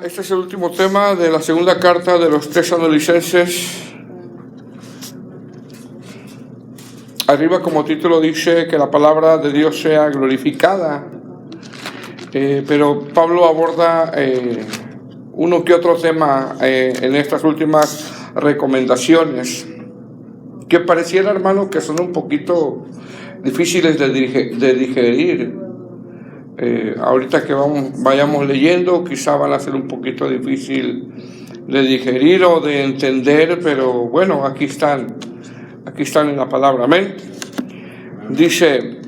Este es el último tema de la segunda carta de los Tesalonicenses. Arriba como título dice que la palabra de Dios sea glorificada, pero Pablo aborda uno que otro tema en estas últimas recomendaciones que pareciera, hermano, que son un poquito difíciles de digerir. Ahorita que vayamos leyendo, quizá van a ser un poquito difícil de digerir o de entender, pero bueno, aquí están en la palabra. Amén. Dice,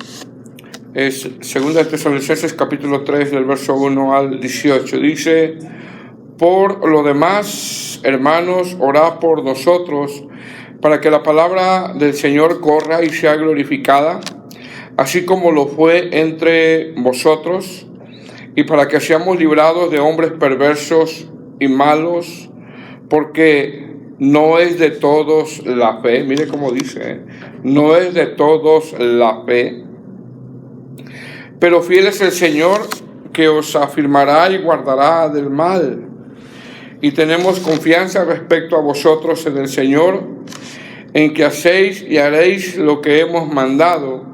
es 2 Tesalonicenses capítulo 3 del verso 1 al 18, dice: por lo demás, hermanos, orad por nosotros, para que la palabra del Señor corra y sea glorificada, así como lo fue entre vosotros, y para que seamos librados de hombres perversos y malos, porque no es de todos la fe. Mire cómo dice, no es de todos la fe, pero fiel es el Señor, que os afirmará y guardará del mal. Y tenemos confianza respecto a vosotros en el Señor, en que hacéis y haréis lo que hemos mandado,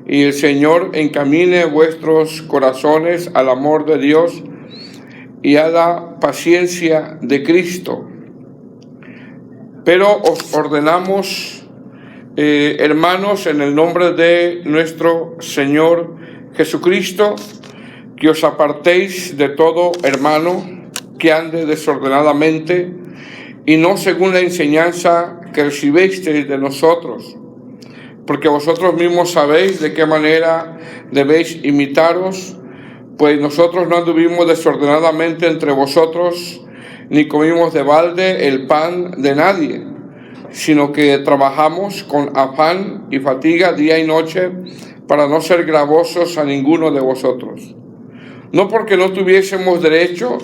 y el Señor encamine vuestros corazones al amor de Dios y a la paciencia de Cristo. Pero os ordenamos, hermanos, en el nombre de nuestro Señor Jesucristo, que os apartéis de todo hermano que ande desordenadamente y no según la enseñanza que recibisteis de nosotros, porque vosotros mismos sabéis de qué manera debéis imitaros, pues nosotros no anduvimos desordenadamente entre vosotros, ni comimos de balde el pan de nadie, sino que trabajamos con afán y fatiga día y noche para no ser gravosos a ninguno de vosotros. No porque no tuviésemos derecho,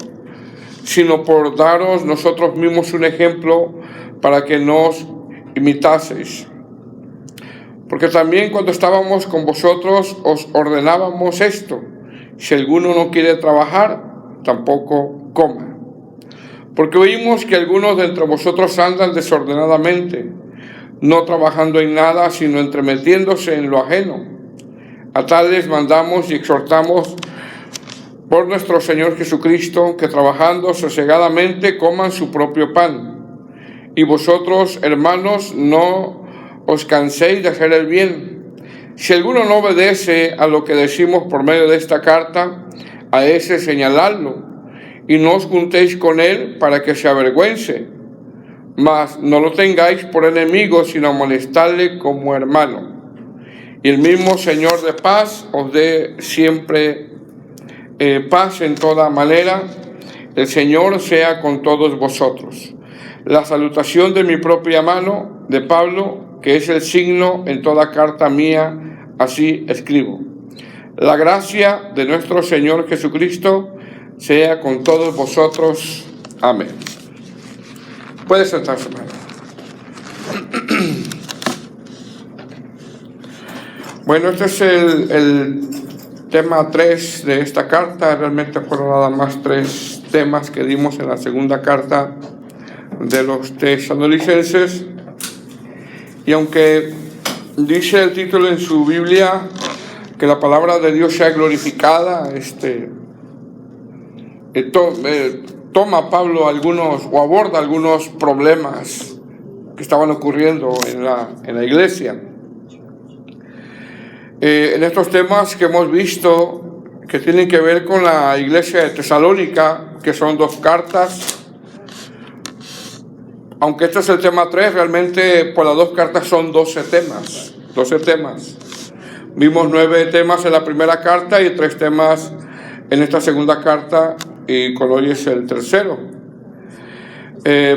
sino por daros nosotros mismos un ejemplo para que nos imitaseis. Porque también cuando estábamos con vosotros os ordenábamos esto: si alguno no quiere trabajar, tampoco coma. Porque oímos que algunos de entre vosotros andan desordenadamente, no trabajando en nada, sino entremetiéndose en lo ajeno. A tales mandamos y exhortamos por nuestro Señor Jesucristo, que trabajando sosegadamente coman su propio pan. Y vosotros, hermanos, no os canséis de hacer el bien. Si alguno no obedece a lo que decimos por medio de esta carta, a ese señaladlo, y no os juntéis con él para que se avergüence. Mas no lo tengáis por enemigo, sino molestadle como hermano. Y el mismo Señor de paz os dé siempre paz en toda manera. El Señor sea con todos vosotros. La salutación de mi propia mano, de Pablo, que es el signo en toda carta mía, así escribo. La gracia de nuestro Señor Jesucristo sea con todos vosotros. Amén. Puede sentarse, hermano. Bueno, este es el tema 3 de esta carta. Realmente fueron nada más 3 temas que dimos en la segunda carta de los Tesalonicenses. Y aunque dice el título en su Biblia que la palabra de Dios sea glorificada, toma Pablo aborda algunos problemas que estaban ocurriendo en la iglesia. En estos temas que hemos visto, que tienen que ver con la iglesia de Tesalónica, que son 2 cartas, aunque este es el tema 3, realmente por las 2 cartas son 12 temas. Vimos 9 temas en la primera carta y 3 temas en esta segunda carta, y con hoy es el tercero.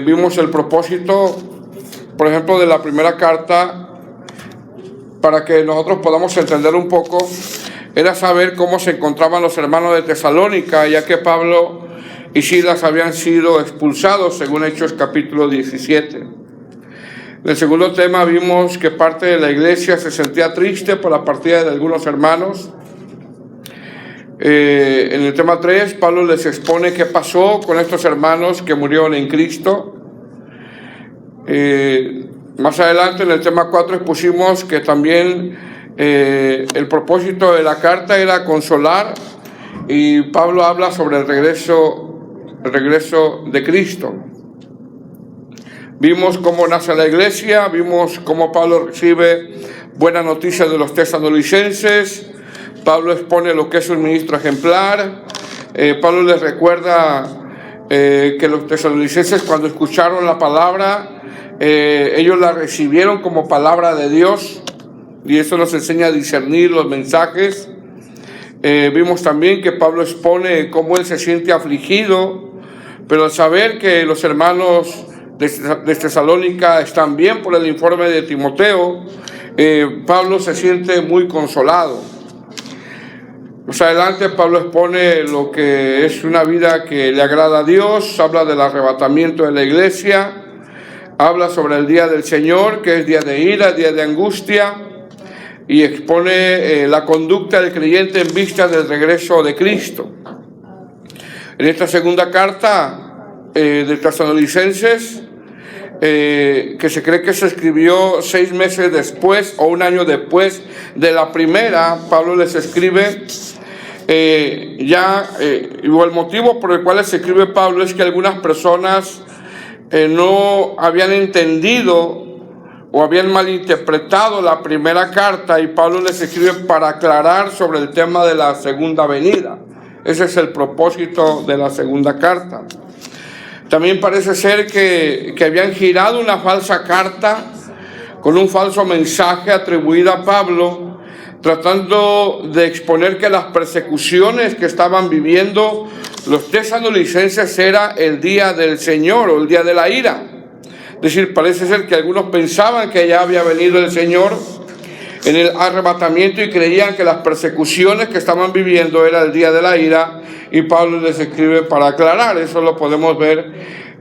Vimos el propósito, por ejemplo, de la primera carta, para que nosotros podamos entender un poco, era saber cómo se encontraban los hermanos de Tesalónica, ya que Pablo y Silas habían sido expulsados, según Hechos capítulo 17. En el segundo tema vimos que parte de la iglesia se sentía triste por la partida de algunos hermanos. En el tema 3, Pablo les expone qué pasó con estos hermanos que murieron en Cristo. Más adelante, en el tema 4, expusimos que también el propósito de la carta era consolar, y Pablo habla sobre el regreso de Cristo. Vimos cómo nace la iglesia, vimos cómo Pablo recibe buena noticia de los tesalonicenses. Pablo expone lo que es un ministro ejemplar. Pablo les recuerda que los tesalonicenses, cuando escucharon la palabra, ellos la recibieron como palabra de Dios, y eso nos enseña a discernir los mensajes. Vimos también que Pablo expone cómo él se siente afligido, pero al saber que los hermanos de Tesalónica están bien por el informe de Timoteo, Pablo se siente muy consolado. Más adelante, Pablo expone lo que es una vida que le agrada a Dios, habla del arrebatamiento de la iglesia, habla sobre el día del Señor, que es día de ira, día de angustia, y expone la conducta del creyente en vista del regreso de Cristo. En esta segunda carta de Tesalonicenses, que se cree que se escribió 6 meses después o un año después de la primera, Pablo les escribe o el motivo por el cual se escribe Pablo es que algunas personas no habían entendido o habían malinterpretado la primera carta, y Pablo les escribe para aclarar sobre el tema de la segunda venida. Ese es el propósito de la segunda carta. También parece ser que habían girado una falsa carta con un falso mensaje atribuido a Pablo, tratando de exponer que las persecuciones que estaban viviendo los tesalonicenses era el día del Señor o el día de la ira. Es decir, parece ser que algunos pensaban que ya había venido el Señor en el arrebatamiento y creían que las persecuciones que estaban viviendo era el día de la ira, y Pablo les escribe para aclarar. Eso lo podemos ver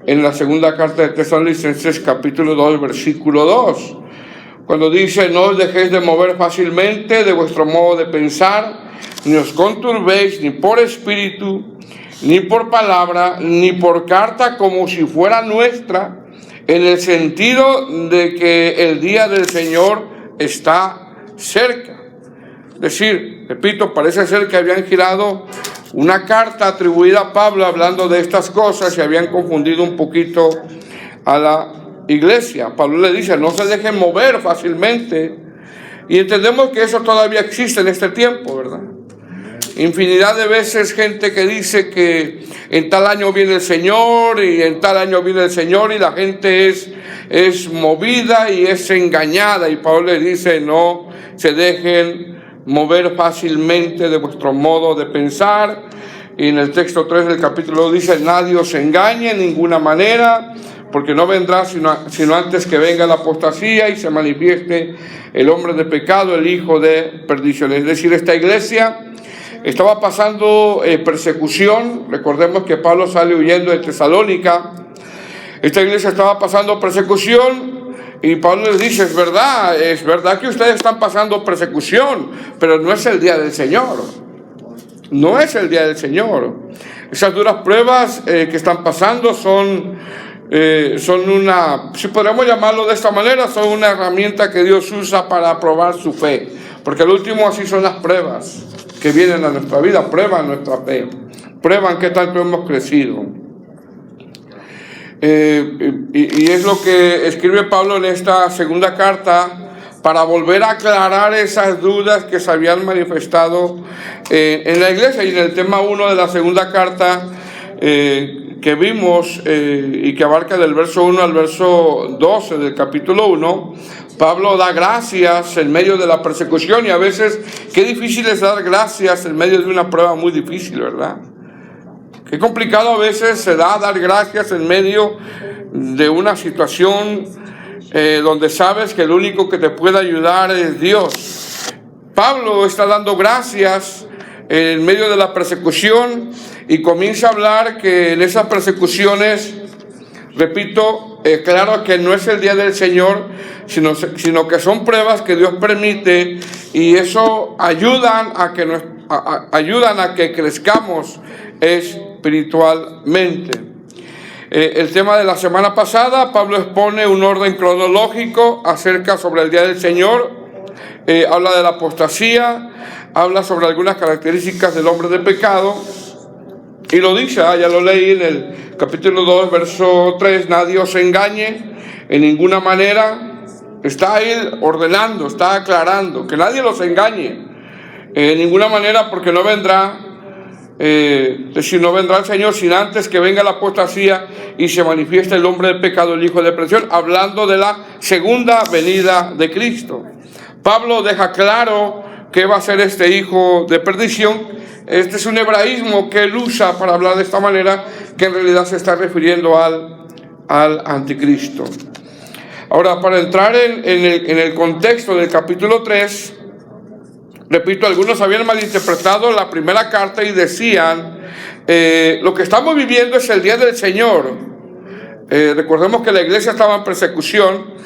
en la segunda carta de Tesalonicenses capítulo 2, versículo 2, cuando dice: no os dejéis de mover fácilmente de vuestro modo de pensar, ni os conturbéis ni por espíritu, ni por palabra, ni por carta como si fuera nuestra, en el sentido de que el día del Señor está cerca. Es decir, repito, parece ser que habían girado una carta atribuida a Pablo hablando de estas cosas y habían confundido un poquito a la iglesia. Pablo le dice: no se dejen mover fácilmente, y entendemos que eso todavía existe en este tiempo, ¿verdad? Infinidad de veces gente que dice que en tal año viene el Señor y en tal año viene el Señor, y la gente es movida y es engañada, y Pablo le dice: no se dejen mover fácilmente de vuestro modo de pensar. Y en el texto 3 del capítulo 2 dice: nadie os engañe en ninguna manera, porque no vendrá sino antes que venga la apostasía y se manifieste el hombre de pecado, el hijo de perdición. Es decir, esta iglesia estaba pasando persecución. Recordemos que Pablo sale huyendo de Tesalónica. Esta iglesia estaba pasando persecución, y Pablo les dice: es verdad que ustedes están pasando persecución, pero no es el día del Señor. No es el día del Señor. Esas duras pruebas que están pasando son una, si podemos llamarlo de esta manera, son una herramienta que Dios usa para probar su fe. Porque al último así son las pruebas que vienen a nuestra vida, prueban nuestra fe, prueban qué tanto hemos crecido. Y es lo que escribe Pablo en esta segunda carta, para volver a aclarar esas dudas que se habían manifestado en la iglesia. Y en el tema 1 de la segunda carta que vimos y que abarca del verso 1 al verso 12 del capítulo 1, Pablo da gracias en medio de la persecución. Y a veces qué difícil es dar gracias en medio de una prueba muy difícil, ¿verdad? Qué complicado a veces se da dar gracias en medio de una situación donde sabes que el único que te puede ayudar es Dios. Pablo está dando gracias en medio de la persecución, y comienza a hablar que en esas persecuciones, repito, claro que no es el día del Señor, sino que son pruebas que Dios permite, y eso ayudan a ayudan a que crezcamos espiritualmente. El tema de la semana pasada, Pablo expone un orden cronológico acerca sobre el día del Señor. Habla de la apostasía, habla sobre algunas características del hombre de pecado, y lo dice, ya lo leí en el capítulo 2, verso 3, nadie os engañe en ninguna manera. Está ahí ordenando, está aclarando, que nadie los engañe en ninguna manera, porque no vendrá, no vendrá el Señor sin antes que venga la apostasía y se manifieste el hombre de pecado, el hijo de perdición, hablando de la segunda venida de Cristo. Pablo deja claro que va a ser este hijo de perdición. Este es un hebraísmo que él usa para hablar de esta manera, que en realidad se está refiriendo al anticristo. Ahora, para entrar en el contexto del capítulo 3, repito, algunos habían malinterpretado la primera carta y decían, lo que estamos viviendo es el día del Señor. Recordemos que la iglesia estaba en persecución,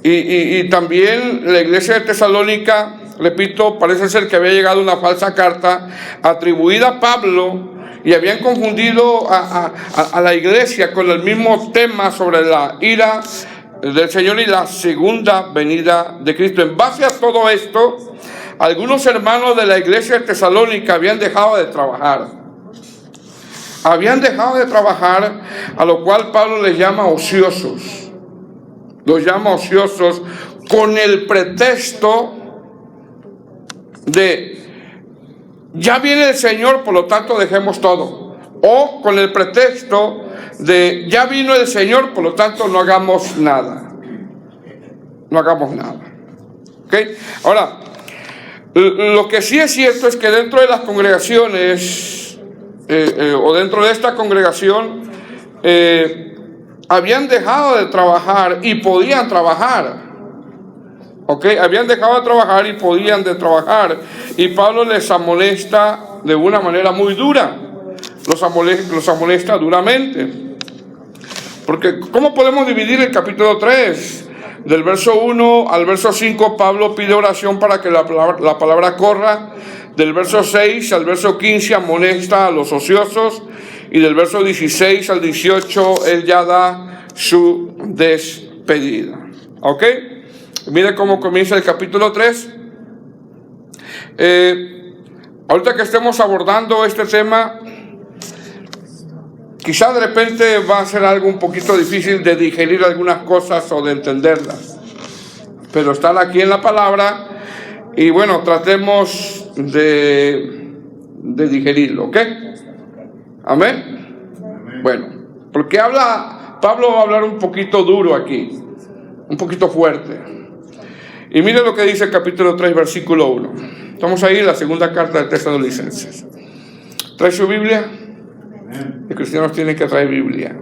y también la iglesia de Tesalónica, repito, parece ser que había llegado una falsa carta atribuida a Pablo, y habían confundido a la iglesia con el mismo tema sobre la ira del Señor y la segunda venida de Cristo. En base a todo esto, algunos hermanos de la iglesia de Tesalónica habían dejado de trabajar. A lo cual Pablo les llama ociosos. Los llama ociosos con el pretexto de ya viene el Señor, por lo tanto dejemos todo. O con el pretexto de ya vino el Señor, por lo tanto no hagamos nada. ¿Okay? Ahora, lo que sí es cierto es que dentro de las congregaciones, o dentro de esta congregación, habían dejado de trabajar y podían trabajar. Habían dejado de trabajar y podían trabajar. Y Pablo les amonesta de una manera muy dura. Los amonesta duramente. Porque ¿cómo podemos dividir el capítulo 3? Del verso 1 al verso 5, Pablo pide oración para que la palabra corra. Del verso 6 al verso 15 amonesta a los ociosos. Y del verso 16 al 18 él ya da su despedida. Mire cómo comienza el capítulo 3. Ahorita que estemos abordando este tema, quizá de repente va a ser algo un poquito difícil de digerir algunas cosas o de entenderlas, pero están aquí en la palabra y bueno, tratemos de digerirlo, ¿ok? Amén. Bueno, porque Pablo va a hablar un poquito duro aquí, un poquito fuerte. Y mire lo que dice el capítulo 3, versículo 1. Estamos ahí en la segunda carta de Tesalonicenses. ¿Trae su Biblia? Los cristianos tienen que traer Biblia.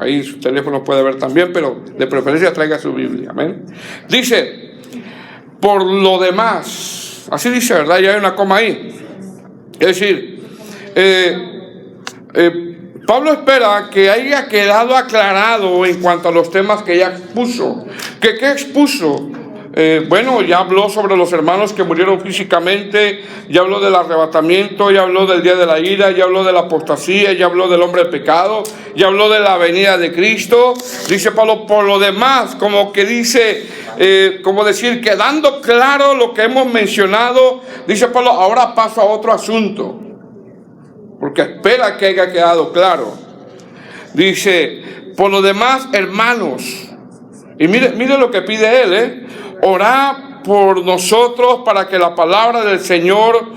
Ahí su teléfono puede ver también, pero de preferencia traiga su Biblia. Amén. Dice, por lo demás, así dice, ¿verdad? Ya hay una coma ahí. Es decir, Pablo espera que haya quedado aclarado en cuanto a los temas que ya expuso. ¿Qué expuso? Bueno, ya habló sobre los hermanos que murieron físicamente, ya habló del arrebatamiento, ya habló del día de la ira, ya habló de la apostasía, ya habló del hombre de pecado, ya habló de la venida de Cristo. Dice Pablo, por lo demás, como que dice, como decir, quedando claro lo que hemos mencionado, dice Pablo, ahora paso a otro asunto, porque espera que haya quedado claro. Dice, por lo demás, hermanos, y mire lo que pide él, orad por nosotros para que la palabra del Señor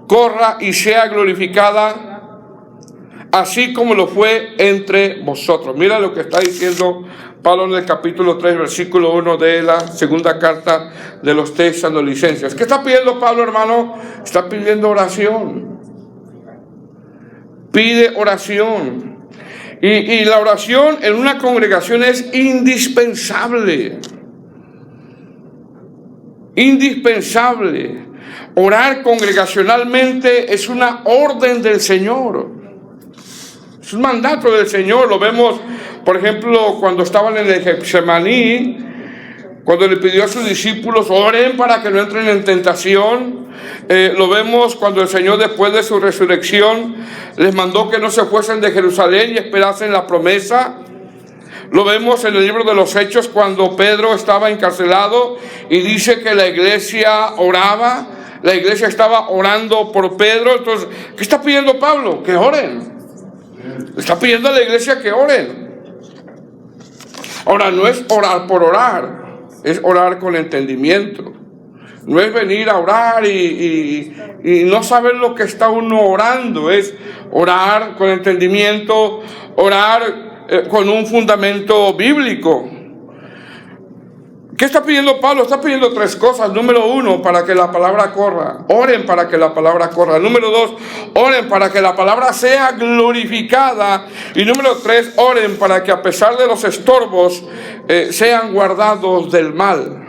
corra y sea glorificada, así como lo fue entre vosotros. Mira lo que está diciendo Pablo en el capítulo 3, versículo 1 de la segunda carta de los Tesalonicenses. ¿Qué está pidiendo Pablo, hermano? Está pidiendo oración. Pide oración. Y la oración en una congregación es indispensable. Indispensable. Orar congregacionalmente es una orden del Señor. Es un mandato del Señor. Lo vemos, por ejemplo, cuando estaban en el Getsemaní. Cuando le pidió a sus discípulos, oren para que no entren en tentación. Lo vemos cuando el Señor, después de su resurrección, les mandó que no se fuesen de Jerusalén y esperasen la promesa. Lo vemos en el libro de los Hechos cuando Pedro estaba encarcelado y dice que la iglesia oraba. La iglesia estaba orando por Pedro. Entonces, ¿qué está pidiendo Pablo? Que oren. Está pidiendo a la iglesia que oren. Ahora, no es orar por orar, es orar con entendimiento. No es venir a orar y no saber lo que está uno orando. Es orar con entendimiento, orar con un fundamento bíblico. ¿Qué está pidiendo Pablo? Está pidiendo tres cosas. Número uno, para que la palabra corra. Oren para que la palabra corra. Número dos, oren para que la palabra sea glorificada. Y número tres, oren para que a pesar de los estorbos sean guardados del mal.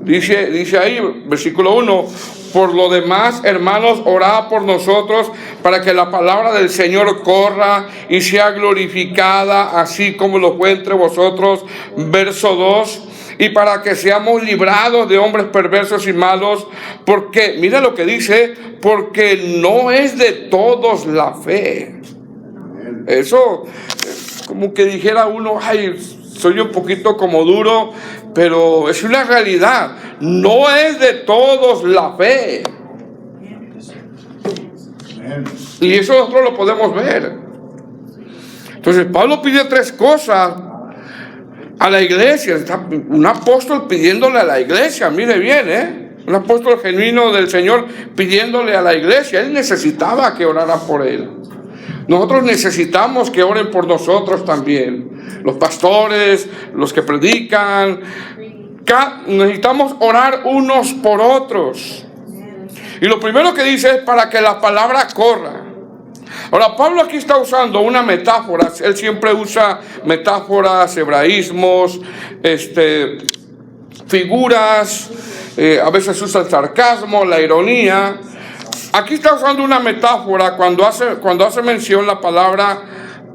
Dice ahí, versículo 1, por lo demás, hermanos, orad por nosotros para que la palabra del Señor corra y sea glorificada, así como lo fue entre vosotros. Verso 2, y para que seamos librados de hombres perversos y malos, porque, mira lo que dice, porque no es de todos la fe. Eso, como que dijera uno, ay, soy un poquito como duro, pero es una realidad. No es de todos la fe. Y eso nosotros lo podemos ver. Entonces Pablo pide tres cosas a la iglesia. Está un apóstol pidiéndole a la iglesia, mire bien, un apóstol genuino del Señor pidiéndole a la iglesia. Él necesitaba que orara por él. Nosotros necesitamos que oren por nosotros también. Los pastores, los que predican, necesitamos orar unos por otros. Y lo primero que dice es para que la palabra corra. Ahora, Pablo aquí está usando una metáfora. Él siempre usa metáforas, hebraísmos, figuras. A veces usa el sarcasmo, la ironía. Aquí está usando una metáfora cuando hace mención la palabra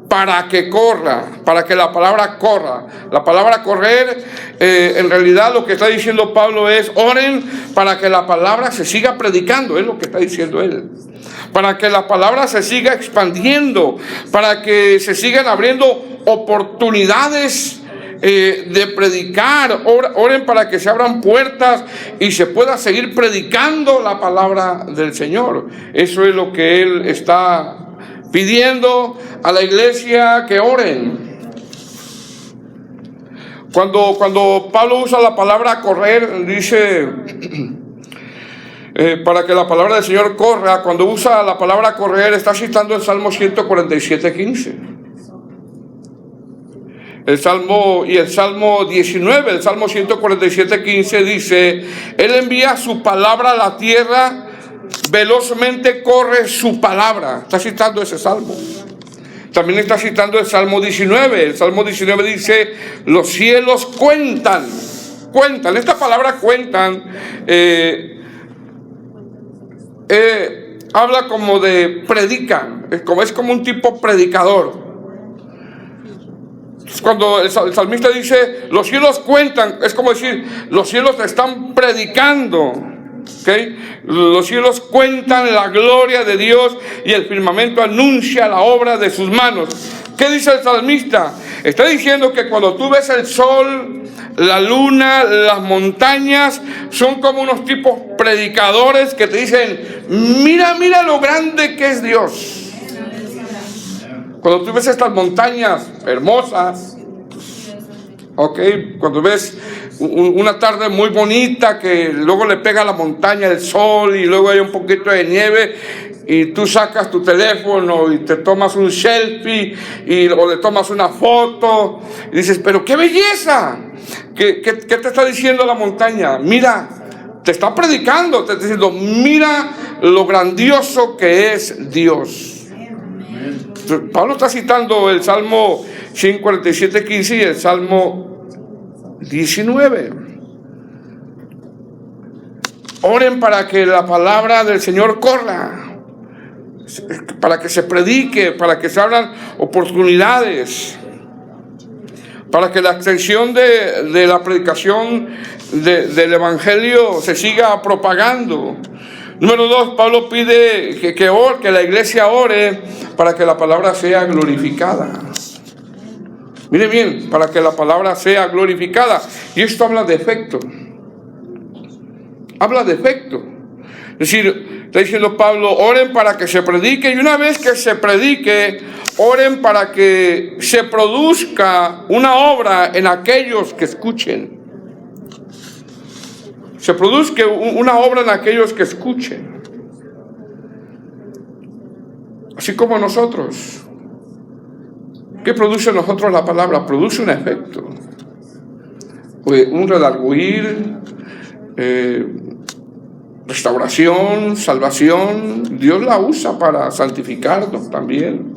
para que corra, para que la palabra corra. La palabra correr, en realidad lo que está diciendo Pablo es, oren para que la palabra se siga predicando, es lo que está diciendo él. Para que la palabra se siga expandiendo, para que se sigan abriendo oportunidades de predicar. Oren para que se abran puertas y se pueda seguir predicando la palabra del Señor. Eso es lo que él está pidiendo a la iglesia, que oren. Cuando Pablo usa la palabra correr, dice para que la palabra del Señor corra. Cuando usa la palabra correr, está citando el Salmo 147:15. El Salmo 19, el Salmo 147:15 dice, Él envía su palabra a la tierra, velozmente corre su palabra. Está citando ese salmo. También está citando el Salmo 19. El Salmo 19 dice, los cielos cuentan. Esta palabra cuentan habla como de predican. Es como un tipo predicador. Cuando el salmista dice los cielos cuentan, es como decir, los cielos están predicando, ¿okay? Los cielos cuentan la gloria de Dios y el firmamento anuncia la obra de sus manos. ¿Qué dice el salmista? Está diciendo que cuando tú ves el sol, la luna, las montañas, son como unos tipos predicadores que te dicen, mira lo grande que es Dios. Cuando tú ves estas montañas hermosas, cuando ves una tarde muy bonita que luego le pega a la montaña el sol y luego hay un poquito de nieve y tú sacas tu teléfono y te tomas un selfie o le tomas una foto y dices, pero qué belleza. ¿Qué te está diciendo la montaña? Mira, te está predicando, te está diciendo, mira lo grandioso que es Dios. Pablo está citando el Salmo 147:15 y el Salmo 19. Oren para que la palabra del Señor corra, para que se predique, para que se abran oportunidades. para que la extensión de la predicación del Evangelio se siga propagando. Número 2, Pablo pide que la iglesia ore para que la palabra sea glorificada. Mire bien, para que la palabra sea glorificada. Y esto habla de efecto. Habla de efecto. Es decir, está diciendo Pablo, oren para que se predique, y una vez que se predique, oren para que se produzca una obra en aquellos que escuchen. Se produzca una obra en aquellos que escuchen. Así como nosotros. ¿Qué produce en nosotros la palabra? Produce un efecto. Un redarguir, restauración, salvación. Dios la usa para santificarnos también.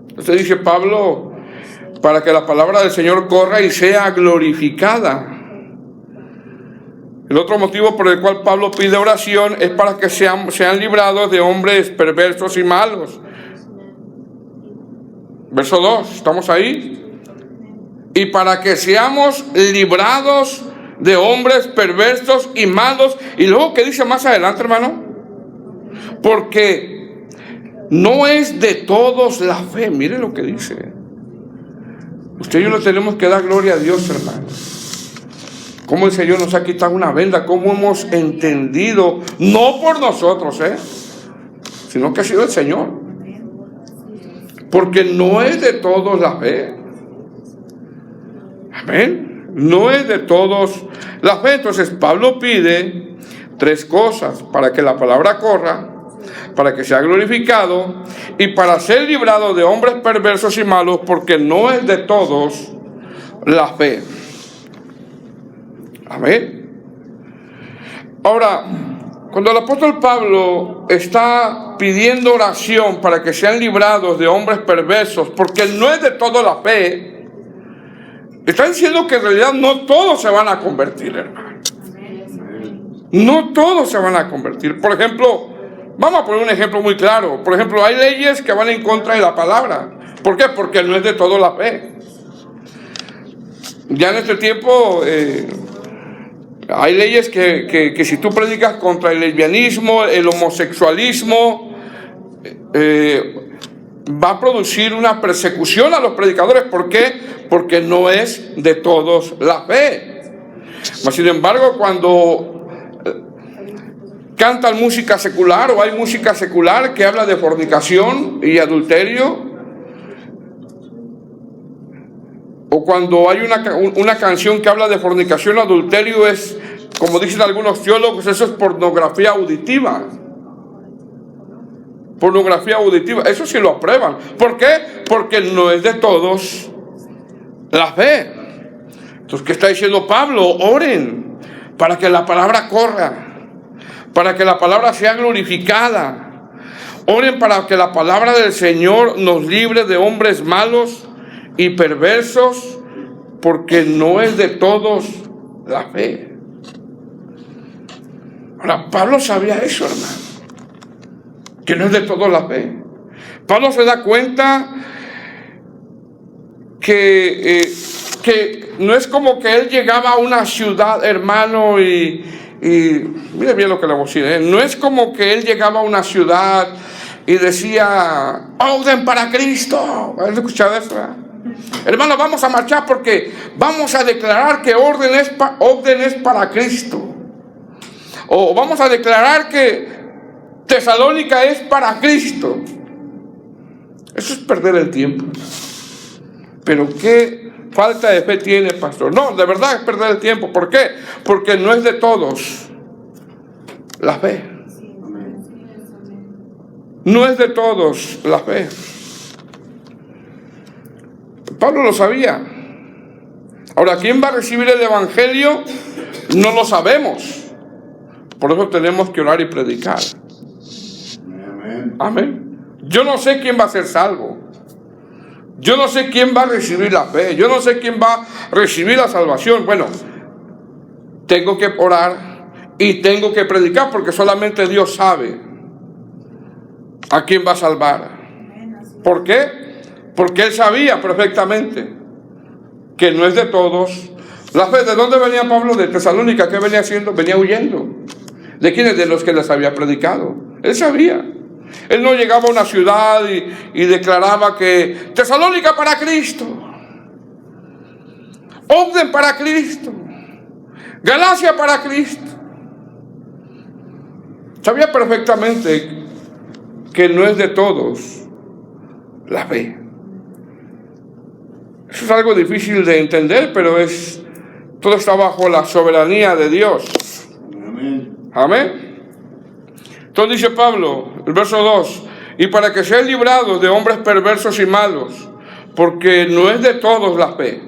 Entonces dice Pablo, para que la palabra del Señor corra y sea glorificada. El otro motivo por el cual Pablo pide oración es para que sean librados de hombres perversos y malos. Verso 2, ¿estamos ahí? Y para que seamos librados de hombres perversos y malos. Y luego, ¿qué dice más adelante, hermano? Porque no es de todos la fe. Mire lo que dice. Usted y yo le tenemos que dar gloria a Dios, hermano. Cómo el Señor nos ha quitado una venda, cómo hemos entendido, no por nosotros, sino que ha sido el Señor. Porque no es de todos la fe. Amén. No es de todos la fe. Entonces Pablo pide 3 cosas: para que la palabra corra, para que sea glorificado y para ser librado de hombres perversos y malos, porque no es de todos la fe. Amén. Ahora, cuando el apóstol Pablo está pidiendo oración para que sean librados de hombres perversos, porque no es de todos la fe, está diciendo que en realidad no todos se van a convertir, hermano. No todos se van a convertir. Por ejemplo, vamos a poner un ejemplo muy claro. Por ejemplo, hay leyes que van en contra de la palabra. ¿Por qué? Porque no es de todos la fe. Ya en este tiempo hay leyes que si tú predicas contra el lesbianismo, el homosexualismo, va a producir una persecución a los predicadores. ¿Por qué? Porque no es de todos la fe. Mas, sin embargo, cuando cantan música secular, o hay música secular que habla de fornicación y adulterio, o cuando hay una canción que habla de fornicación o adulterio, es, como dicen algunos teólogos, eso es pornografía auditiva. Pornografía auditiva, eso sí lo aprueban. ¿Por qué? Porque no es de todos la fe. Entonces, ¿qué está diciendo Pablo? Oren para que la palabra corra, para que la palabra sea glorificada. Oren para que la palabra del Señor nos libre de hombres malos y perversos, porque no es de todos la fe. Ahora, Pablo sabía eso, hermano, que no es de todos la fe. Pablo se da cuenta que no es como que él llegaba a una ciudad, hermano, y mire bien lo que le voy a decir, no es como que él llegaba a una ciudad y decía, orden para Cristo. ¿Has escuchado eso? Hermano, vamos a marchar porque vamos a declarar que orden es para Cristo. O vamos a declarar que Tesalónica es para Cristo. Eso es perder el tiempo. Pero qué falta de fe tiene, pastor. No, de verdad es perder el tiempo. ¿Por qué? Porque no es de todos la fe. No es de todos la fe. Pablo lo sabía. Ahora, ¿quién va a recibir el Evangelio? No lo sabemos. Por eso tenemos que orar y predicar. Amén. Yo no sé quién va a ser salvo. Yo no sé quién va a recibir la fe. Yo no sé quién va a recibir la salvación. Bueno, tengo que orar y tengo que predicar, porque solamente Dios sabe a quién va a salvar. ¿Por qué? Porque Él sabía perfectamente que no es de todos la fe. ¿De dónde venía Pablo? De Tesalónica. ¿Qué venía haciendo? Venía huyendo. ¿De quiénes? De los que les había predicado. Él sabía. Él no llegaba a una ciudad y declaraba que Tesalónica para Cristo, Ogden para Cristo, Galacia para Cristo. Sabía perfectamente que no es de todos la fe. Eso es algo difícil de entender, pero todo está bajo la soberanía de Dios. Amén. Amén. Entonces dice Pablo, el verso 2, y para que sean librados de hombres perversos y malos, porque no es de todos la fe.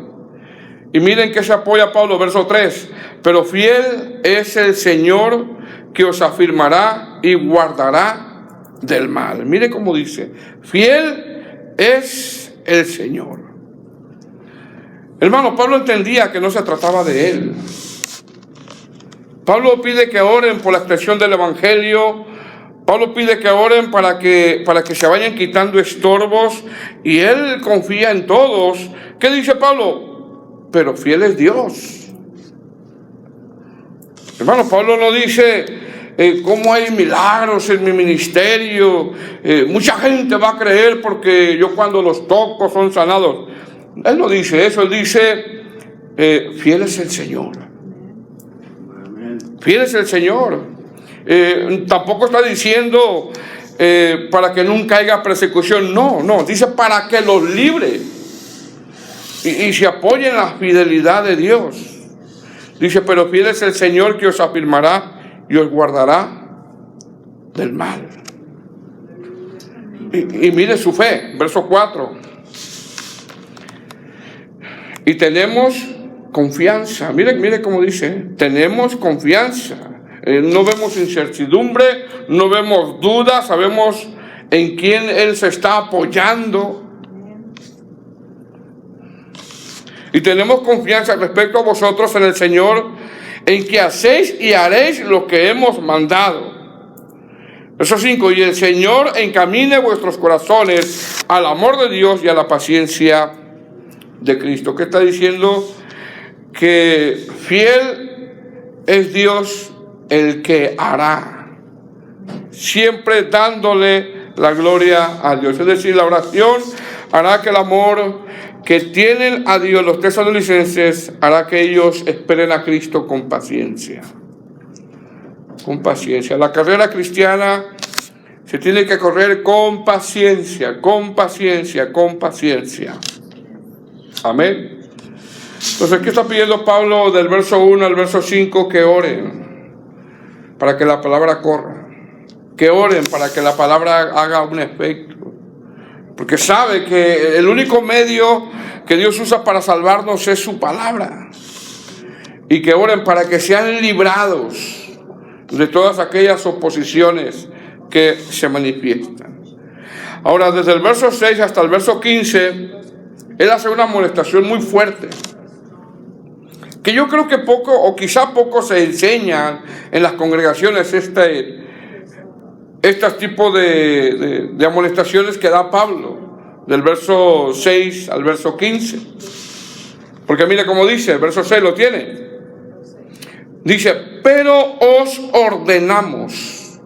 Y miren que se apoya Pablo, verso 3, pero fiel es el Señor que os afirmará y guardará del mal. Mire cómo dice, fiel es el Señor. Hermano, Pablo entendía que no se trataba de él. Pablo pide que oren por la expresión del Evangelio. Pablo pide que oren para que se vayan quitando estorbos, y él confía en todos. ¿Qué dice Pablo? Pero fiel es Dios. Hermano, Pablo no dice cómo hay milagros en mi ministerio, mucha gente va a creer porque yo cuando los toco son sanados. Él no dice eso, él dice fiel es el Señor. Fiel es el Señor. Tampoco está diciendo para que nunca haya persecución. No, dice para que los libre y se apoye en la fidelidad de Dios. Dice, pero fiel es el Señor que os afirmará y os guardará del mal. Y mire su fe, verso 4. Y tenemos confianza. Mire cómo dice, tenemos confianza. No vemos incertidumbre, no vemos dudas, sabemos en quién Él se está apoyando. Y tenemos confianza respecto a vosotros en el Señor, en que hacéis y haréis lo que hemos mandado. Verso 5, y el Señor encamine vuestros corazones al amor de Dios y a la paciencia de Cristo. ¿Qué está diciendo? Que fiel es Dios el que hará, siempre dándole la gloria a Dios. Es decir, la oración hará que el amor que tienen a Dios los tesalonicenses hará que ellos esperen a Cristo con paciencia. Con paciencia. La carrera cristiana se tiene que correr con paciencia, con paciencia, con paciencia. Amén. Entonces, ¿qué está pidiendo Pablo del verso 1 al verso 5? Que oren para que la palabra corra. Que oren para que la palabra haga un efecto. Porque sabe que el único medio que Dios usa para salvarnos es su palabra. Y que oren para que sean librados de todas aquellas oposiciones que se manifiestan. Ahora, desde el verso 6 hasta el verso 15, él hace una amonestación muy fuerte, que yo creo que poco o quizá poco se enseña en las congregaciones este tipo de amonestaciones que da Pablo, del verso 6 al verso 15. Porque mire cómo dice, el verso 6 lo tiene. Dice, pero os ordenamos.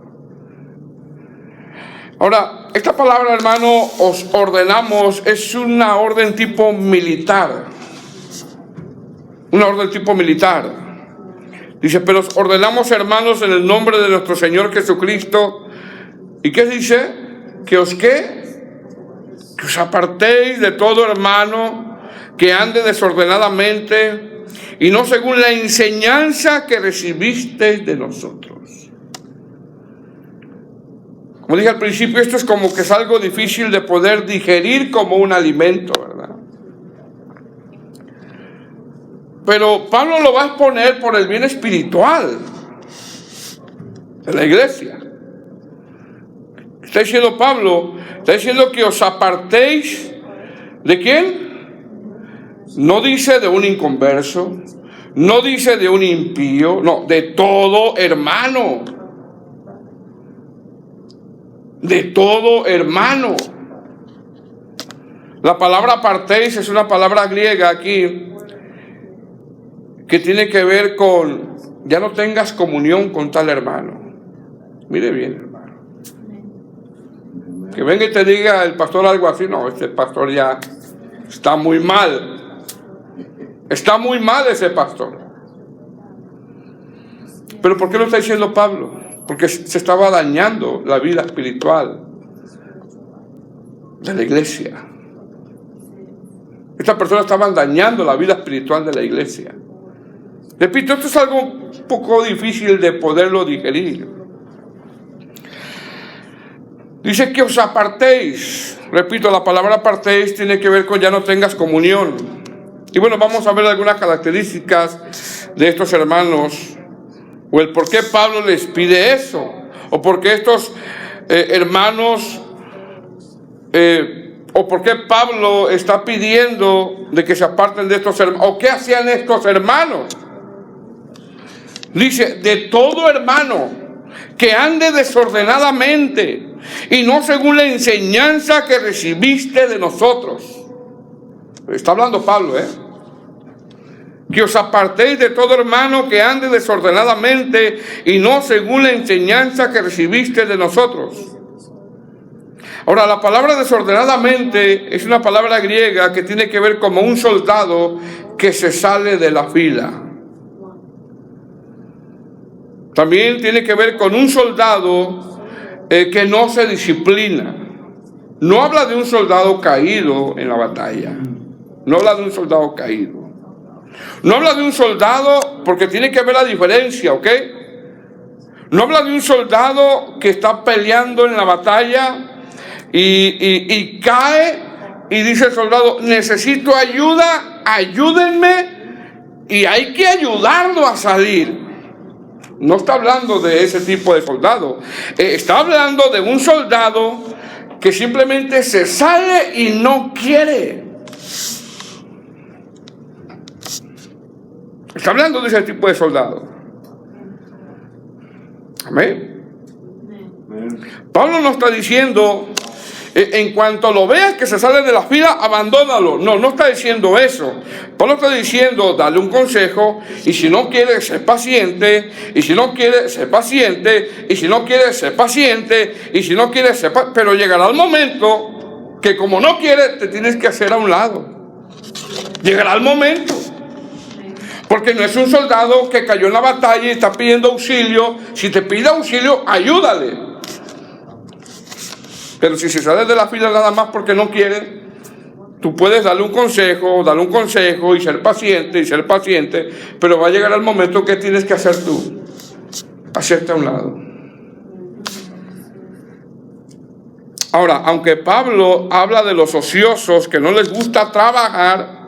Ahora, esta palabra, hermano, os ordenamos, es una orden tipo militar. Una orden tipo militar. Dice, pero os ordenamos, hermanos, en el nombre de nuestro Señor Jesucristo. ¿Y qué dice? Que os apartéis de todo hermano que ande desordenadamente y no según la enseñanza que recibisteis de nosotros. Como dije al principio, esto es como que es algo difícil de poder digerir como un alimento, ¿verdad? Pero Pablo lo va a exponer por el bien espiritual de la iglesia. Está diciendo Pablo, está diciendo que os apartéis ¿de quién? No dice de un inconverso, no dice de un impío, no, de todo hermano. De todo hermano. La palabra apartéis es una palabra griega aquí que tiene que ver con ya no tengas comunión con tal hermano. Mire bien, hermano. Que venga y te diga el pastor algo así, no, este pastor ya está muy mal. Está muy mal ese pastor. ¿Pero por qué lo está diciendo Pablo? Porque se estaba dañando la vida espiritual de la iglesia. Estas personas estaban dañando la vida espiritual de la iglesia. Repito, esto es algo un poco difícil de poderlo digerir. Dice que os apartéis. Repito, la palabra apartéis tiene que ver con ya no tengas comunión. Y bueno, vamos a ver algunas características de estos hermanos, o el por qué Pablo les pide eso, o por qué estos hermanos, o por qué Pablo está pidiendo de que se aparten de estos hermanos, o qué hacían estos hermanos. Dice, de todo hermano que ande desordenadamente y no según la enseñanza que recibiste de nosotros. Está hablando Pablo, que os apartéis de todo hermano que ande desordenadamente y no según la enseñanza que recibiste de nosotros. Ahora, la palabra desordenadamente es una palabra griega que tiene que ver como un soldado que se sale de la fila. También tiene que ver con un soldado que no se disciplina. No habla de un soldado caído en la batalla. No habla de un soldado caído. No habla de un soldado, porque tiene que ver la diferencia, ¿ok? No habla de un soldado que está peleando en la batalla y cae y dice el soldado, necesito ayuda, ayúdenme, y hay que ayudarlo a salir. No está hablando de ese tipo de soldado. Está hablando de un soldado que simplemente se sale y no quiere. Está hablando de ese tipo de soldado. Amén. Pablo no está diciendo, en cuanto lo veas que se sale de la fila, abandónalo. No está diciendo eso. Pablo está diciendo, dale un consejo, y si no quieres, sé paciente, y si no quieres, sé paciente, y si no quieres, sé paciente, y si no quieres, sé paciente. Pero llegará el momento que como no quieres, te tienes que hacer a un lado. Llegará el momento. Porque no es un soldado que cayó en la batalla y está pidiendo auxilio. Si te pide auxilio, ayúdale. Pero si se sale de la fila nada más porque no quiere, tú puedes darle un consejo y ser paciente, pero va a llegar el momento que tienes que hacer tú, hacerte a un lado. Ahora, aunque Pablo habla de los ociosos que no les gusta trabajar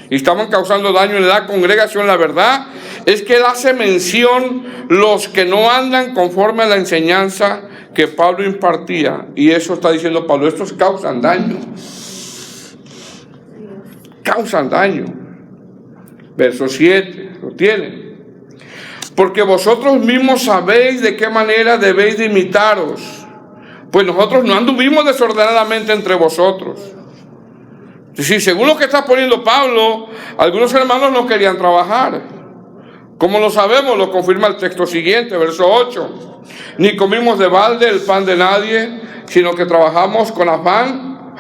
y estaban causando daño en la congregación, la verdad es que él hace mención los que no andan conforme a la enseñanza que Pablo impartía, y eso está diciendo Pablo, estos causan daño. Causan daño. Verso 7, lo tienen. Porque vosotros mismos sabéis de qué manera debéis de imitaros, pues nosotros no anduvimos desordenadamente entre vosotros. Es decir, según lo que está poniendo Pablo, algunos hermanos no querían trabajar. Como lo sabemos, lo confirma el texto siguiente, verso 8. Ni comimos de balde el pan de nadie, sino que trabajamos con afán,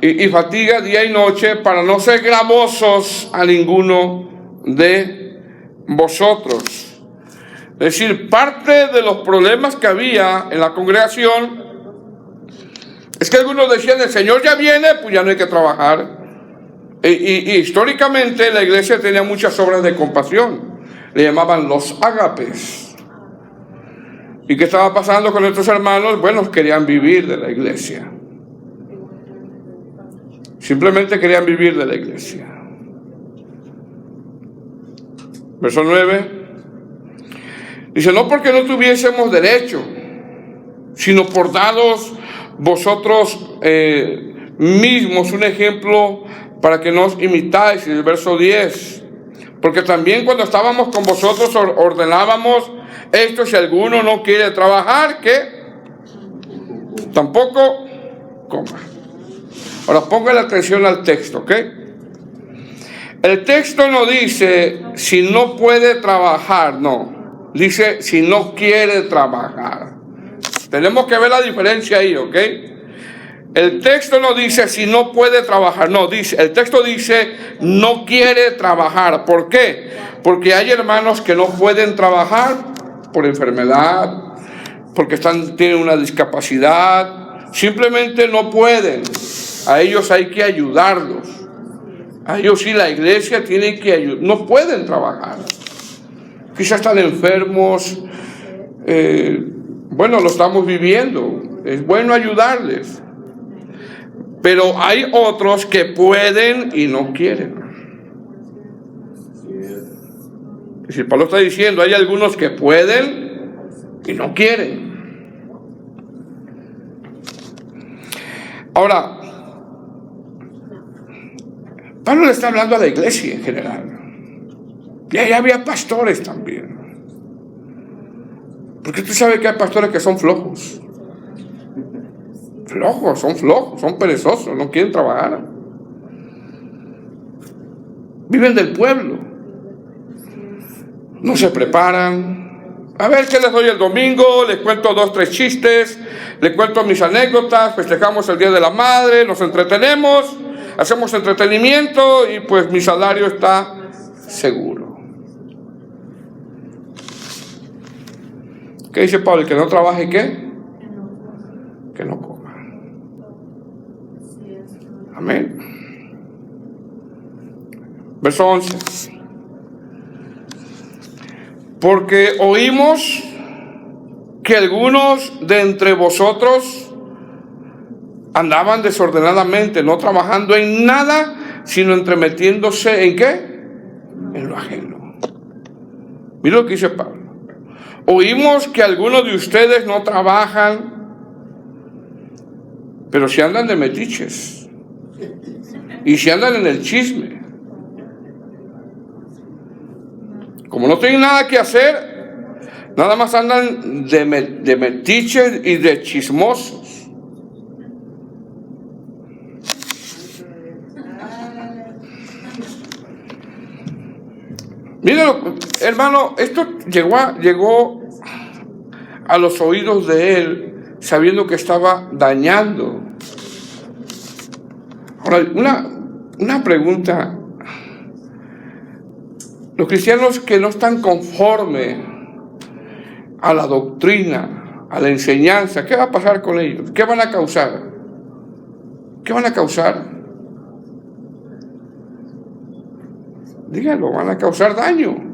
y fatiga día y noche, para no ser gravosos a ninguno de vosotros. Es decir, parte de los problemas que había en la congregación es que algunos decían, el Señor ya viene, pues ya no hay que trabajar. Y históricamente la iglesia tenía muchas obras de compasión. Le llamaban los ágapes. ¿Y qué estaba pasando con estos hermanos? Bueno, querían vivir de la iglesia. Simplemente querían vivir de la iglesia. Verso 9. Dice, no porque no tuviésemos derecho, sino por daros vosotros mismos un ejemplo para que nos imitáis. El verso 10. Porque también cuando estábamos con vosotros ordenábamos esto, si alguno no quiere trabajar, que tampoco coma. Ahora pongan atención al texto, ¿ok? El texto no dice si no puede trabajar, no. Dice si no quiere trabajar. Tenemos que ver la diferencia ahí, ¿ok? El texto no dice si no puede trabajar, no, el texto dice no quiere trabajar. ¿Por qué? Porque hay hermanos que no pueden trabajar por enfermedad, porque tienen una discapacidad, simplemente no pueden. A ellos hay que ayudarlos. A ellos sí la iglesia tiene que ayudar, no pueden trabajar. Quizás están enfermos, bueno, lo estamos viviendo, es bueno ayudarles. Pero hay otros que pueden y no quieren. Si Pablo está diciendo, hay algunos que pueden y no quieren. Ahora, Pablo le está hablando a la iglesia en general. Y ahí había pastores también. Porque tú sabes que hay pastores que son flojos. Son perezosos, no quieren trabajar. Viven del pueblo. No se preparan. A ver qué les doy el domingo, les cuento 2, 3 chistes, les cuento mis anécdotas, festejamos el Día de la Madre, nos entretenemos, hacemos entretenimiento y pues mi salario está seguro. ¿Qué dice Pablo? ¿El que no trabaje qué? Que no coma. Amén. Verso 11. Porque oímos que algunos de entre vosotros andaban desordenadamente, no trabajando en nada, sino entremetiéndose ¿en qué? En lo ajeno. Mira lo que dice Pablo. Oímos que algunos de ustedes no trabajan, pero si andan de metiches y si andan en el chisme, como no tienen nada que hacer, nada más andan de metiches y de chismosos. Miren, hermano, esto llegó a los oídos de él, sabiendo que estaba dañando. Ahora, una pregunta. Los cristianos que no están conformes a la doctrina, a la enseñanza, ¿qué va a pasar con ellos? ¿Qué van a causar? ¿Qué van a causar? Díganlo, van a causar daño.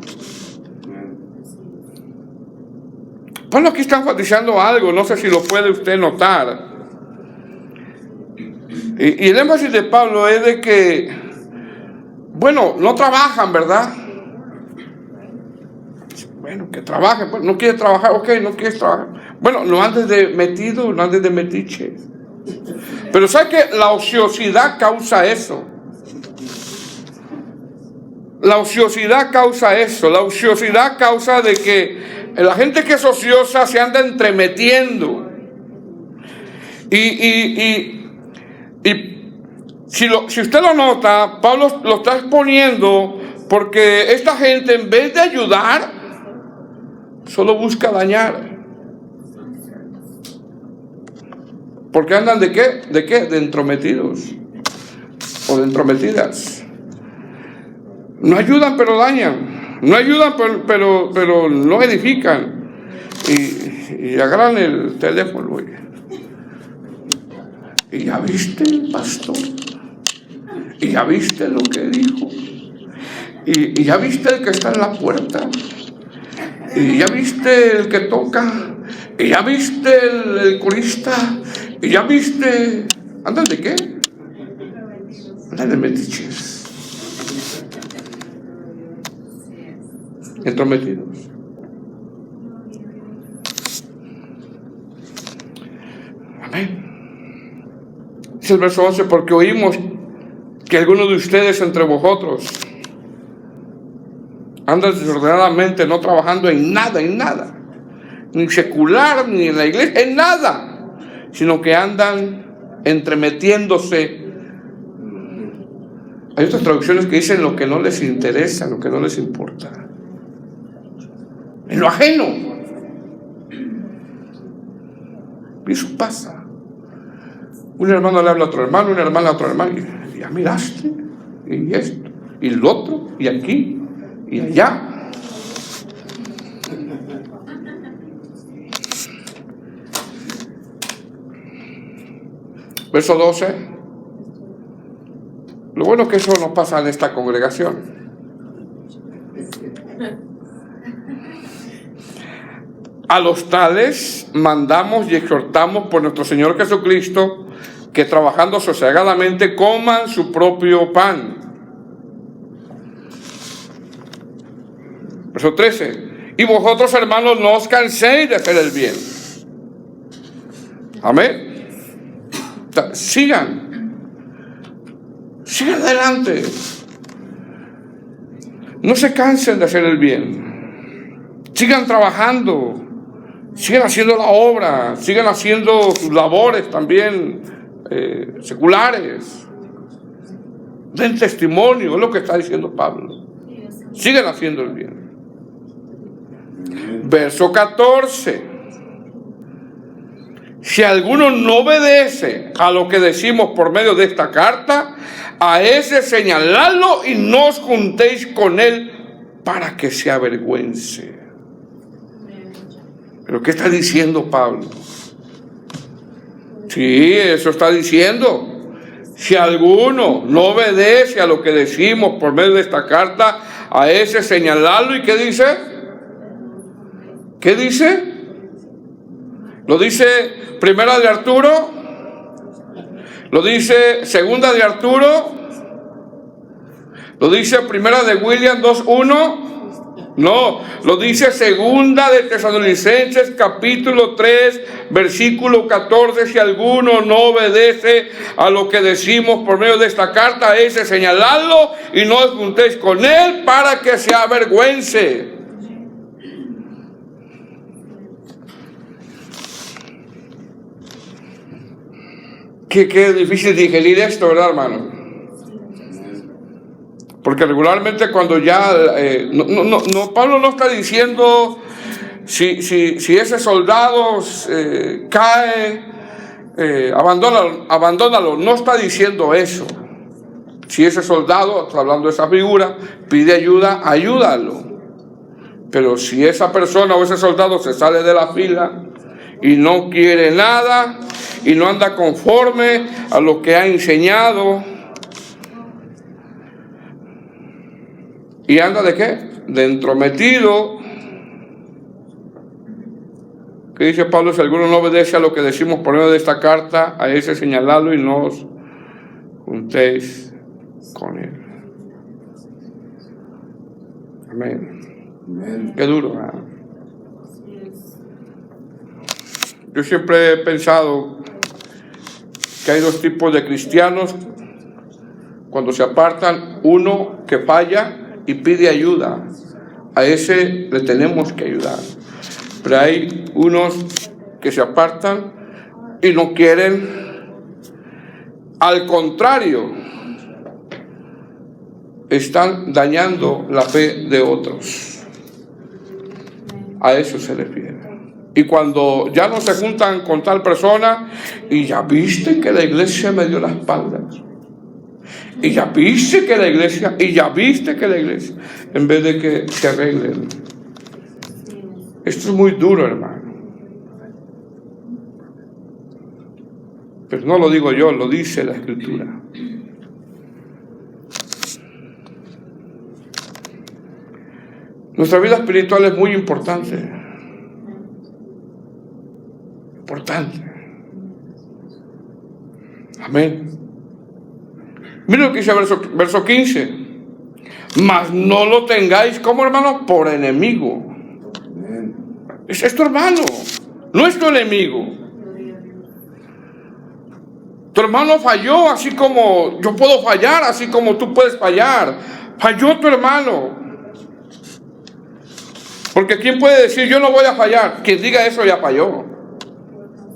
Pablo aquí está enfatizando algo, no sé si lo puede usted notar. Y el énfasis de Pablo es de que, bueno, no trabajan, ¿verdad? Bueno, que trabajen, pues, no quiere trabajar, ok, no quieres trabajar. Bueno, no andes de metido, no andes de metiche. Pero ¿sabe que la ociosidad causa eso? La ociosidad causa eso. La ociosidad causa de que la gente que es ociosa se anda entremetiendo. Y si usted lo nota, Pablo lo está exponiendo porque esta gente, en vez de ayudar, solo busca dañar. Porque andan ¿de qué? ¿De qué? De entrometidos o de entrometidas. No ayudan pero dañan. No ayudan pero no edifican. Y agarran el teléfono. Y ya viste el pastor. Y ya viste lo que dijo. Y ya viste el que está en la puerta. Y ya viste el que toca. Y ya viste el corista. Y ya viste. ¿Andan de qué? Andan de metiches. Entrometidos. Amén. Dice el verso 11, porque oímos que algunos de ustedes entre vosotros andan desordenadamente, no trabajando en nada, ni secular, ni en la iglesia, en nada, sino que andan entremetiéndose Hay otras traducciones que dicen lo que no les interesa, lo que no les importa. En lo ajeno. Y eso pasa. Un hermano le habla a otro hermano, una hermana a otro hermano. Y ya miraste, y esto, y el otro, y aquí, y allá. Verso 12. Lo bueno es que eso no pasa en esta congregación. A los tales mandamos y exhortamos por nuestro Señor Jesucristo que trabajando sosegadamente coman su propio pan. Verso 13. Y vosotros, hermanos, no os canséis de hacer el bien. Amén. Sigan adelante. No se cansen de hacer el bien. Sigan trabajando. Sigan haciendo la obra. Sigan haciendo sus labores también seculares. Den testimonio, es lo que está diciendo Pablo. Sigan haciendo el bien. Verso 14. Si alguno no obedece a lo que decimos por medio de esta carta, a ese señaladlo y no os juntéis con él para que se avergüence. ¿Pero qué está diciendo Pablo? Sí, eso está diciendo. Si alguno no obedece a lo que decimos por medio de esta carta, a ese señalarlo. ¿Y qué dice? ¿Qué dice? Lo dice Primera de Arturo, lo dice Segunda de Arturo, lo dice Primera de William 2:1, no, lo dice Segunda de Tesalonicenses capítulo 3 versículo 14. Si alguno no obedece a lo que decimos por medio de esta carta, ese señaladlo y no os juntéis con él para que se avergüence. Qué difícil digerir esto, ¿verdad, hermano? Porque regularmente cuando ya Pablo no está diciendo si ese soldado cae, abandónalo. No está diciendo eso. Si ese soldado, está hablando de esa figura, pide ayuda, ayúdalo. Pero si esa persona o ese soldado se sale de la fila y no quiere nada y no anda conforme a lo que ha enseñado, y anda ¿de qué? De entrometido. ¿Qué dice Pablo? Si alguno no obedece a lo que decimos por medio de esta carta, a ese señaladlo y no os juntéis con él. Amén. Amén. Qué duro, ¿eh? Yo siempre he pensado que hay dos tipos de cristianos cuando se apartan. Uno que falla y pide ayuda, a ese le tenemos que ayudar. Pero hay unos que se apartan y no quieren, al contrario, están dañando la fe de otros. A eso se refiere. Y cuando ya no se juntan con tal persona, y ya viste que la iglesia me dio la espalda, y ya viste que la iglesia, en vez de que se arreglen. Esto es muy duro, hermano. Pero no lo digo yo, lo dice la Escritura. Nuestra vida espiritual es muy importante. Amén. Mira lo que dice verso 15. Mas no lo tengáis como hermano por enemigo. Es tu hermano, no es tu enemigo. Tu hermano falló, así como yo puedo fallar, así como tú puedes fallar. Falló tu hermano. Porque ¿quién puede decir yo no voy a fallar? Quien diga eso ya falló.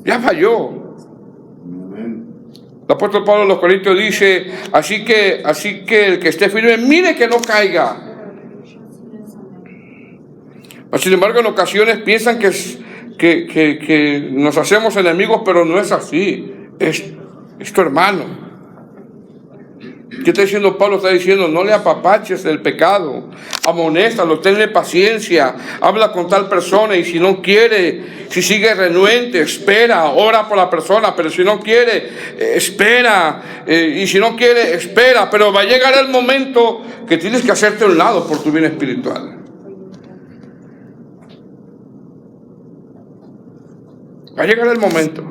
Ya falló. El apóstol Pablo a los Corintios dice, así que el que esté firme, mire que no caiga. Sin embargo, en ocasiones piensan que nos hacemos enemigos, pero no es así. Es tu hermano. ¿Qué está diciendo Pablo? Está diciendo, no le apapaches el pecado, amonéstalo, tenle paciencia, habla con tal persona, y si no quiere, si sigue renuente, espera, ora por la persona, pero si no quiere, espera, y si no quiere, espera, pero va a llegar el momento que tienes que hacerte a un lado por tu bien espiritual. Va a llegar el momento.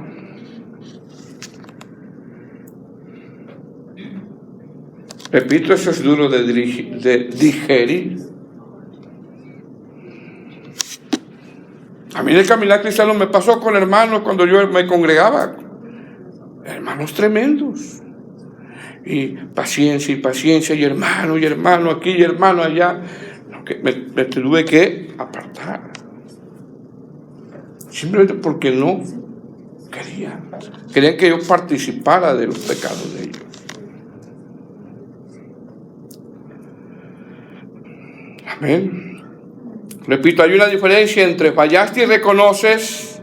Repito, eso es duro de digerir. A mí en el caminar cristiano me pasó con hermanos cuando yo me congregaba. Hermanos tremendos. Y paciencia, y hermano aquí, y hermano allá. Me tuve que apartar. Simplemente porque no querían. Querían que yo participara de los pecados de ellos. Amén. Repito, hay una diferencia entre fallaste y reconoces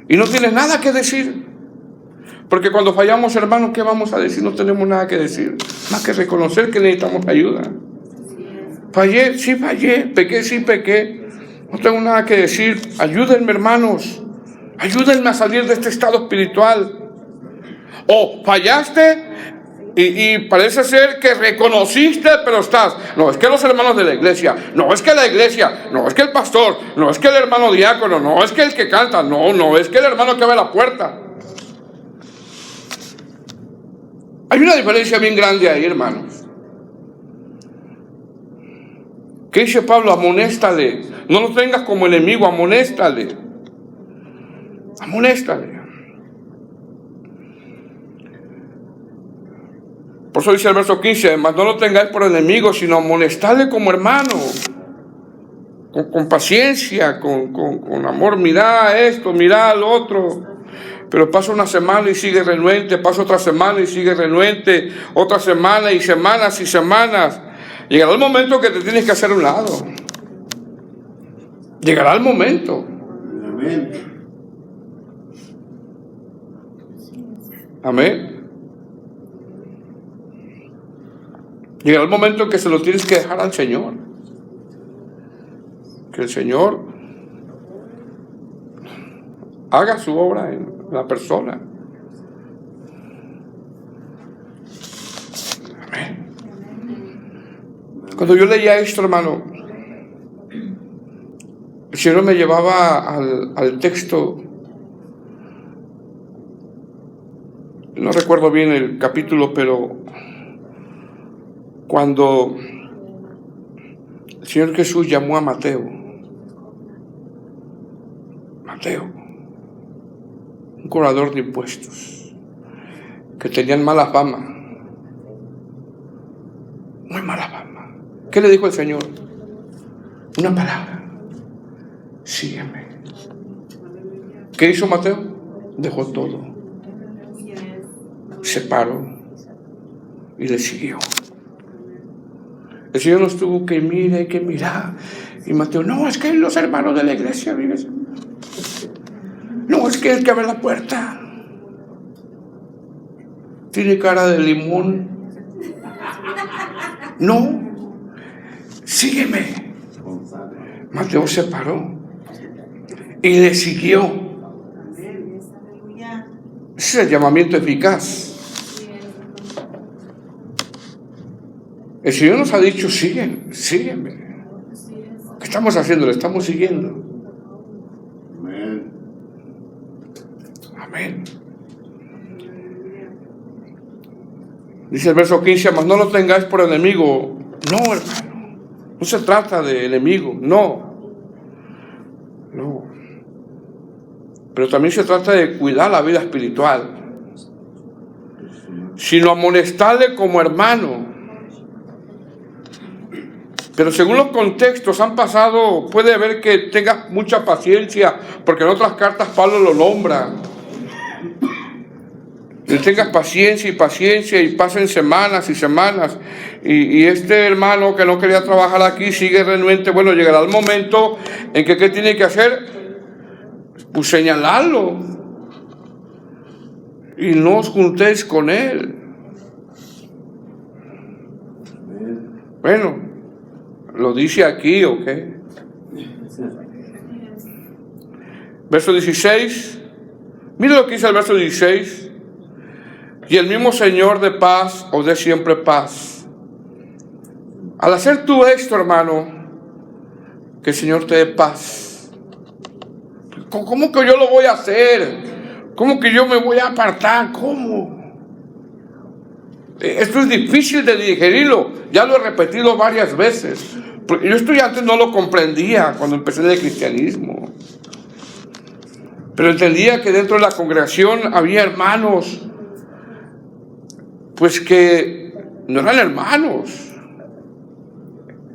y no tienes nada que decir. Porque cuando fallamos, hermanos, ¿qué vamos a decir? No tenemos nada que decir, más que reconocer que necesitamos ayuda. Fallé, sí fallé, pequé, sí pequé. No tengo nada que decir. Ayúdenme, hermanos. Ayúdenme a salir de este estado espiritual. O fallaste y parece ser que reconociste, pero estás. No, es que los hermanos de la iglesia. No, es que la iglesia. No, es que el pastor. No, es que el hermano diácono. No, es que el que canta. No, es que el hermano que abre la puerta. Hay una diferencia bien grande ahí, hermanos. ¿Qué dice Pablo? Amonéstale. No lo tengas como enemigo, amonéstale. Amonéstale. Por eso dice el verso 15, mas no lo tengáis por enemigo, sino amonestadle como hermano. Con paciencia, con amor. Mirá esto, mirá lo otro. Pero pasa una semana y sigue renuente, pasa otra semana y sigue renuente, otra semana y semanas y semanas. Llegará el momento que te tienes que hacer a un lado. Llegará el momento. Amén. Amén. Llegará el momento en que se lo tienes que dejar al Señor. Que el Señor haga su obra en la persona. Amén. Cuando yo leía esto, hermano, el Señor me llevaba al texto. No recuerdo bien el capítulo, pero cuando el Señor Jesús llamó a Mateo, un cobrador de impuestos, que tenían mala fama, muy mala fama. ¿Qué le dijo el Señor? Una palabra: sígueme. ¿Qué hizo Mateo? Dejó todo, se paró y le siguió. El Señor nos tuvo que mirar. Y Mateo, no, es que los hermanos de la iglesia viven. No, es que el que abre la puerta tiene cara de limón. No, sígueme. Mateo se paró y le siguió. Ese es el llamamiento eficaz. El Señor nos ha dicho, sígueme. ¿Qué estamos haciendo? Le estamos siguiendo. Amén. Dice el verso 15, mas no lo tengáis por enemigo. No, hermano. No se trata de enemigo, no. Pero también se trata de cuidar la vida espiritual. Sino amonestarle como hermano. Pero según los contextos han pasado, puede haber que tengas mucha paciencia, porque en otras cartas Pablo lo nombra. Y tengas paciencia y paciencia y pasen semanas y semanas. Y este hermano que no quería trabajar aquí sigue renuente. Bueno, llegará el momento en que ¿qué tiene que hacer? Pues señalarlo. Y no os juntéis con él. Bueno, ¿lo dice aquí o qué? Verso 16. Mira lo que dice el verso 16. Y el mismo Señor de paz os dé siempre paz. Al hacer tú esto, hermano, que el Señor te dé paz. ¿Cómo que yo lo voy a hacer? ¿Cómo que yo me voy a apartar? ¿Cómo? Esto es difícil de digerirlo. Ya lo he repetido varias veces. Yo esto ya antes no lo comprendía cuando empecé en el cristianismo. Pero entendía que dentro de la congregación había hermanos pues que no eran hermanos,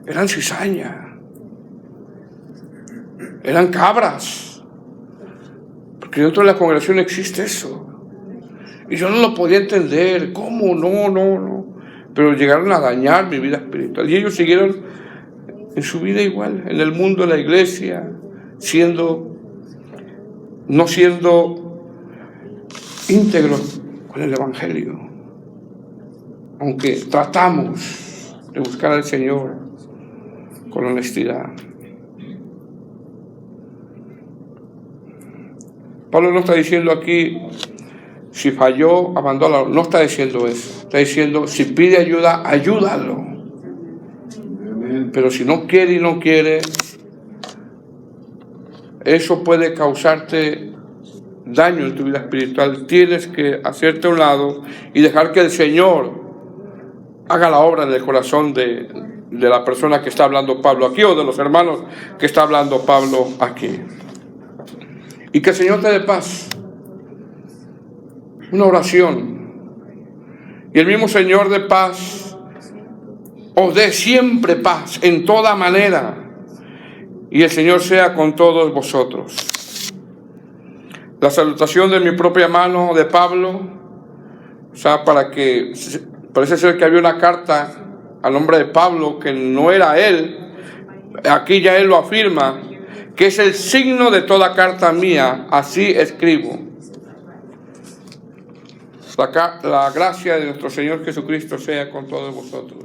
eran cizaña, eran cabras, porque dentro de la congregación existe eso. Y yo no lo podía entender. ¿Cómo? No. Pero llegaron a dañar mi vida espiritual. Y ellos siguieron en su vida igual, en el mundo, en la iglesia, no siendo íntegros con el evangelio. Aunque tratamos de buscar al Señor con honestidad. Pablo no está diciendo aquí, si falló, abandónalo. No está diciendo eso. Está diciendo, si pide ayuda, ayúdalo. Pero si no quiere y no quiere, eso puede causarte daño en tu vida espiritual. Tienes que hacerte a un lado y dejar que el Señor haga la obra en el corazón de la persona que está hablando Pablo aquí, o de los hermanos que está hablando Pablo aquí. Y que el Señor te dé paz. Una oración. Y el mismo Señor de paz os dé siempre paz en toda manera. Y el Señor sea con todos vosotros. La salutación de mi propia mano de Pablo, o sea, parece ser que había una carta a nombre de Pablo que no era él. Aquí ya él lo afirma, que es el signo de toda carta mía, así escribo. La gracia de nuestro Señor Jesucristo sea con todos vosotros.